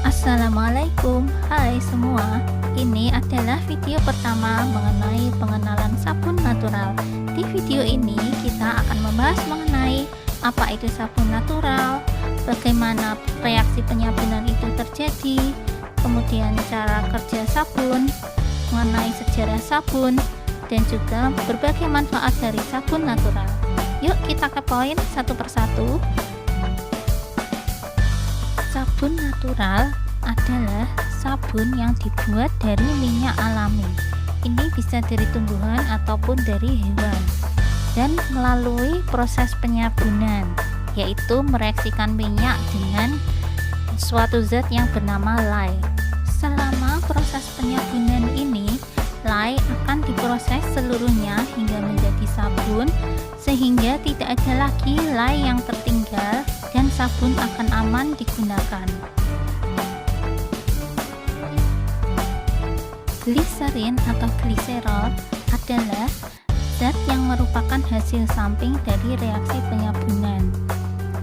Assalamualaikum, hai semua. Ini adalah video pertama mengenai pengenalan sabun natural. Di video ini kita akan membahas mengenai apa itu sabun natural, bagaimana reaksi penyabunan itu terjadi, kemudian cara kerja sabun, mengenai sejarah sabun, dan juga berbagai manfaat dari sabun natural. Yuk kita ke poin satu persatu. Sabun natural adalah sabun yang dibuat dari minyak alami. Ini bisa dari tumbuhan ataupun dari hewan, dan melalui proses penyabunan, yaitu mereaksikan minyak dengan suatu zat yang bernama lye. Selama proses penyabunan ini, lye akan diproses seluruhnya hingga menjadi sabun, sehingga tidak ada lagi lye yang tertinggal dan sabun akan aman digunakan. Gliserin atau gliserol adalah zat yang merupakan hasil samping dari reaksi penyabunan.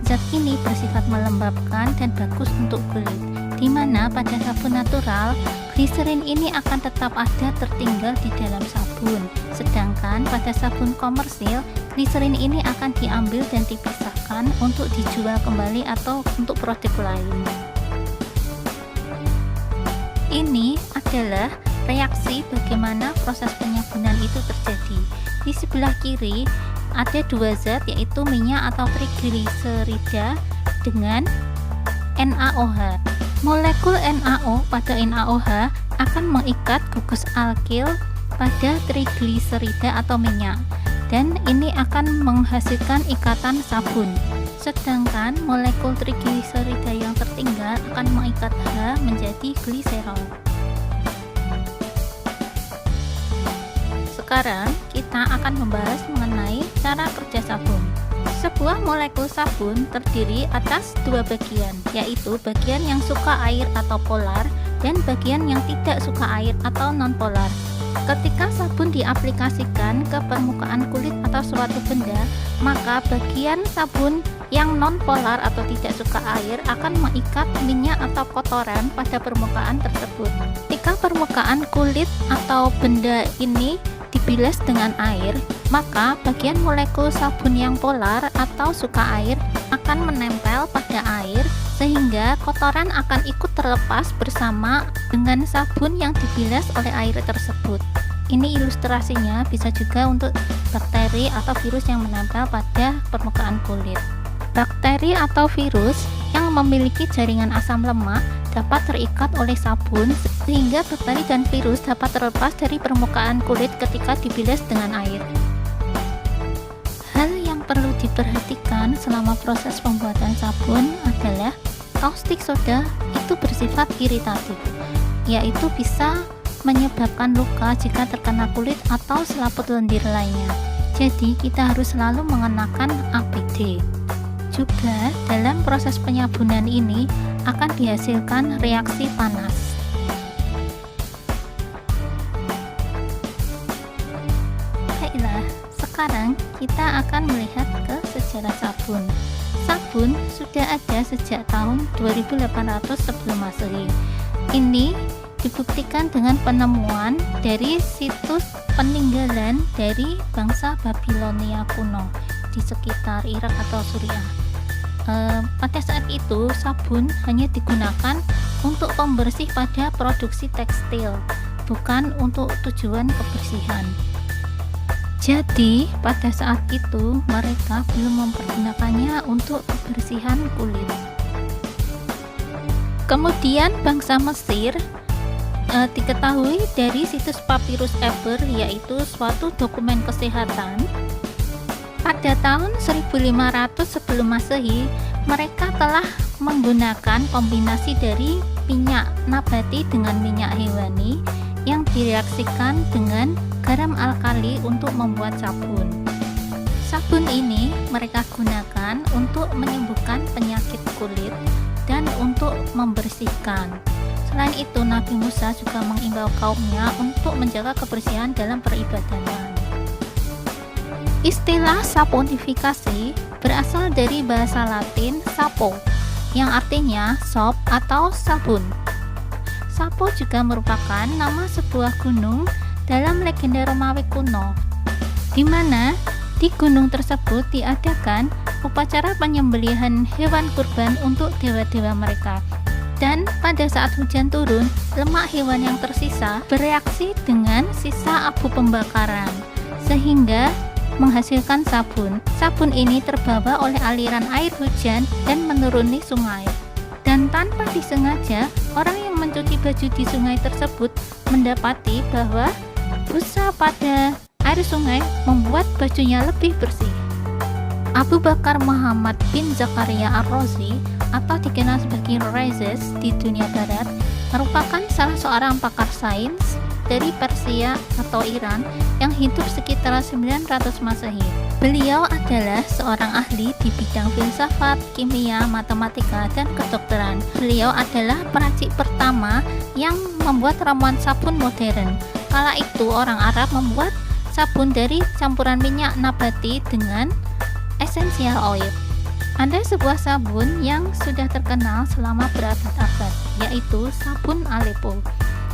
Zat ini bersifat melembabkan dan bagus untuk kulit, di mana pada sabun natural, gliserin ini akan tetap ada tertinggal di dalam sabun. Sedangkan pada sabun komersil, gliserin ini akan diambil dan dipisahkan untuk dijual kembali atau untuk produk lain. Ini adalah reaksi bagaimana proses penyabunan itu terjadi. Di sebelah kiri ada dua zat, yaitu minyak atau trigliserida dengan NaOH. Molekul NaO pada NaOH akan mengikat gugus alkil pada trigliserida atau minyak, dan ini akan menghasilkan ikatan sabun. Sedangkan molekul trigliserida yang tertinggal akan mengikat H menjadi gliserol. Sekarang kita akan membahas mengenai cara kerja sabun. Sebuah molekul sabun terdiri atas dua bagian, yaitu bagian yang suka air atau polar dan bagian yang tidak suka air atau non-polar. Ketika sabun diaplikasikan ke permukaan kulit atau suatu benda, maka bagian sabun yang non-polar atau tidak suka air akan mengikat minyak atau kotoran pada permukaan tersebut. Ketika permukaan kulit atau benda ini dibilas dengan air, maka bagian molekul sabun yang polar atau suka air akan menempel pada air, sehingga kotoran akan ikut terlepas bersama dengan sabun yang dibilas oleh air tersebut. Ini ilustrasinya bisa juga untuk bakteri atau virus yang menempel pada permukaan kulit. Bakteri atau virus yang memiliki jaringan asam lemak dapat terikat oleh sabun, sehingga bakteri dan virus dapat terlepas dari permukaan kulit ketika dibilas dengan air. Hal yang perlu diperhatikan selama proses pembuatan sabun adalah caustic soda itu bersifat iritatif, yaitu bisa menyebabkan luka jika terkena kulit atau selaput lendir lainnya. Jadi kita harus selalu mengenakan APD. Juga dalam proses penyabunan ini akan dihasilkan reaksi panas. Baiklah, sekarang kita akan melihat ke sejarah sabun. Sabun sudah ada sejak tahun 2800 sebelum Masehi. Ini dibuktikan dengan penemuan dari situs peninggalan dari bangsa Babilonia kuno di sekitar Irak atau Suriah. Pada saat itu sabun hanya digunakan untuk pembersih pada produksi tekstil, bukan untuk tujuan kebersihan. Jadi pada saat itu mereka belum mempergunakannya untuk kebersihan kulit. Kemudian bangsa Mesir diketahui dari situs Papyrus Eber, yaitu suatu dokumen kesehatan. Pada tahun 1500 sebelum Masehi, mereka telah menggunakan kombinasi dari minyak nabati dengan minyak hewani yang direaksikan dengan garam alkali untuk membuat sabun. Sabun ini mereka gunakan untuk menyembuhkan penyakit kulit dan untuk membersihkan. Selain itu, Nabi Musa juga mengimbau kaumnya untuk menjaga kebersihan dalam peribadatan. Istilah saponifikasi berasal dari bahasa Latin sapo, yang artinya sop atau sabun. Sapo juga merupakan nama sebuah gunung dalam legenda Romawi kuno, di mana di gunung tersebut diadakan upacara penyembelihan hewan kurban untuk dewa-dewa mereka. Dan pada saat hujan turun, lemak hewan yang tersisa bereaksi dengan sisa abu pembakaran, sehingga menghasilkan sabun. Sabun ini terbawa oleh aliran air hujan dan menuruni sungai. Dan tanpa disengaja, orang yang mencuci baju di sungai tersebut mendapati bahwa busa pada air sungai membuat bajunya lebih bersih. Abu Bakar Muhammad bin Zakaria Ar-Razi atau dikenal sebagai Rhazes di dunia barat merupakan salah seorang pakar sains dari Persia atau Iran yang hidup sekitar 900 Masehi. Beliau adalah seorang ahli di bidang filsafat, kimia, matematika, dan kedokteran. Beliau adalah peracik pertama yang membuat ramuan sabun modern. Kala itu orang Arab membuat sabun dari campuran minyak nabati dengan essential oil. Ada sebuah sabun yang sudah terkenal selama berabad-abad, yaitu sabun Aleppo.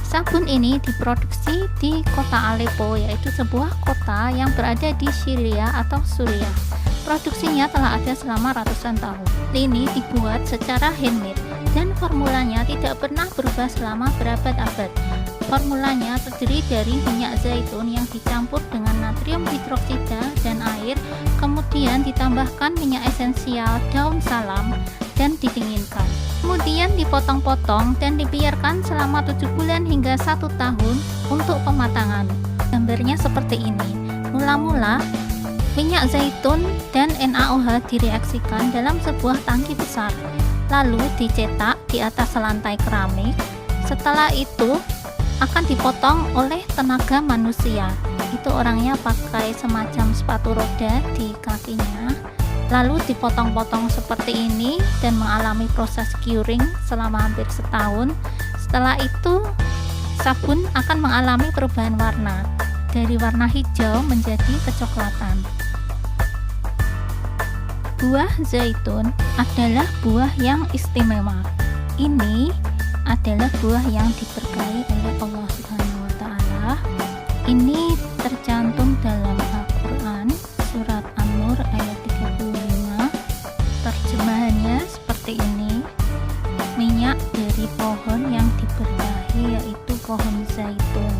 Sabun ini diproduksi di kota Aleppo, yaitu sebuah kota yang berada di Syria atau Suriah. Produksinya telah ada selama ratusan tahun. Ini dibuat secara handmade dan formulanya tidak pernah berubah selama berabad-abad. Formulanya terdiri dari minyak zaitun yang dicampur dengan natrium hidroksida dan air, kemudian ditambahkan minyak esensial daun salam dan didinginkan. Kemudian dipotong-potong dan dibiarkan selama 7 bulan hingga 1 tahun untuk pematangan. Gambarnya seperti ini. Mula-mula minyak zaitun dan NaOH direaksikan dalam sebuah tangki besar, lalu dicetak di atas lantai keramik. Setelah itu akan dipotong oleh tenaga manusia. Itu orangnya pakai semacam sepatu roda di kakinya, lalu dipotong-potong seperti ini dan mengalami proses curing selama hampir setahun. Setelah itu sabun akan mengalami perubahan warna dari warna hijau menjadi kecoklatan. Buah zaitun adalah buah yang istimewa. Ini adalah buah yang diberkahi oleh Allah Subhanahu wa Ta'ala. Ini tercantum dalam Al-Quran surat An-Nur ayat 35. Terjemahannya seperti ini. Minyak dari pohon yang diberkahi yaitu pohon zaitun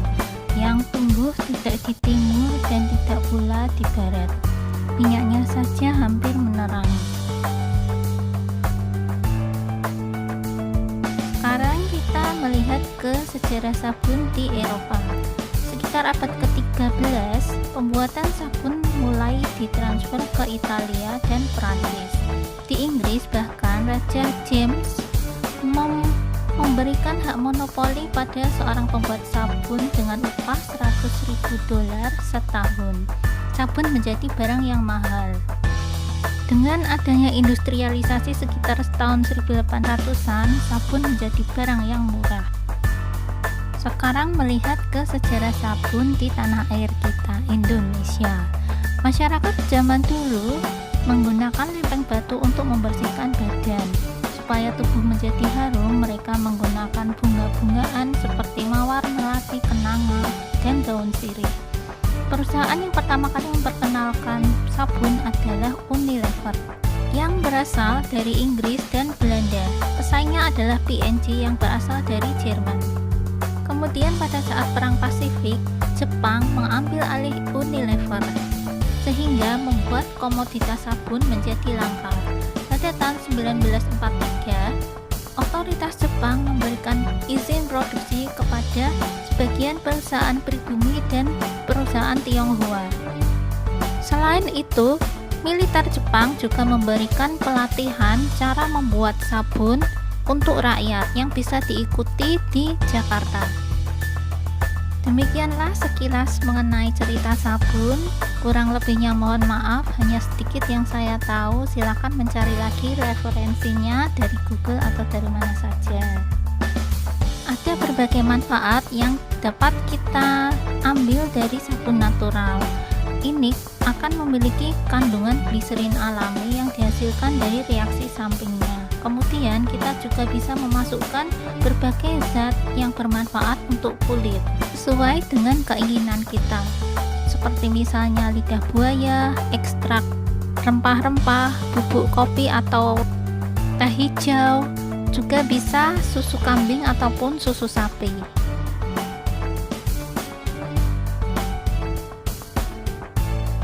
yang tumbuh tidak di timur dan tidak pula di barat. Minyaknya saja hampir menerangi. Sekarang kita melihat ke sejarah sabun di Eropa. Sekitar abad ke-13, pembuatan sabun mulai ditransfer ke Italia dan Prancis. Di Inggris bahkan Raja James memberikan hak monopoli pada seorang pembuat sabun dengan upah $100.000 setahun. Sabun menjadi barang yang mahal. Dengan adanya industrialisasi sekitar tahun 1800-an, sabun menjadi barang yang murah. Sekarang melihat ke sejarah sabun di tanah air kita, Indonesia. Masyarakat zaman dulu menggunakan lempeng batu untuk membersihkan badan. Supaya tubuh menjadi harum, mereka menggunakan bunga-bungaan seperti mawar, melati, kenanga, dan daun sirih. Perusahaan yang pertama kali memperkenalkan sabun adalah Unilever yang berasal dari Inggris dan Belanda. Pesaingnya adalah P&G yang berasal dari Jerman. Kemudian pada saat Perang Pasifik, Jepang mengambil alih Unilever sehingga membuat komoditas sabun menjadi langka. Pada tahun 1943, otoritas Jepang memberikan izin produksi kepada sebagian perusahaan pribumi dan perusahaan Tionghoa. Selain itu, militer Jepang juga memberikan pelatihan cara membuat sabun untuk rakyat yang bisa diikuti di Jakarta. Demikianlah sekilas mengenai cerita sabun. Kurang lebihnya mohon maaf, hanya sedikit yang saya tahu. Silakan mencari lagi referensinya dari Google atau dari mana saja. Ada berbagai manfaat yang dapat kita ambil dari sabun natural. ini akan memiliki kandungan gliserin alami yang dihasilkan dari reaksi sampingnya. Kemudian kita juga bisa memasukkan berbagai zat yang bermanfaat untuk kulit sesuai dengan keinginan kita, seperti misalnya lidah buaya, ekstrak rempah-rempah, bubuk kopi atau teh hijau, juga bisa susu kambing ataupun susu sapi.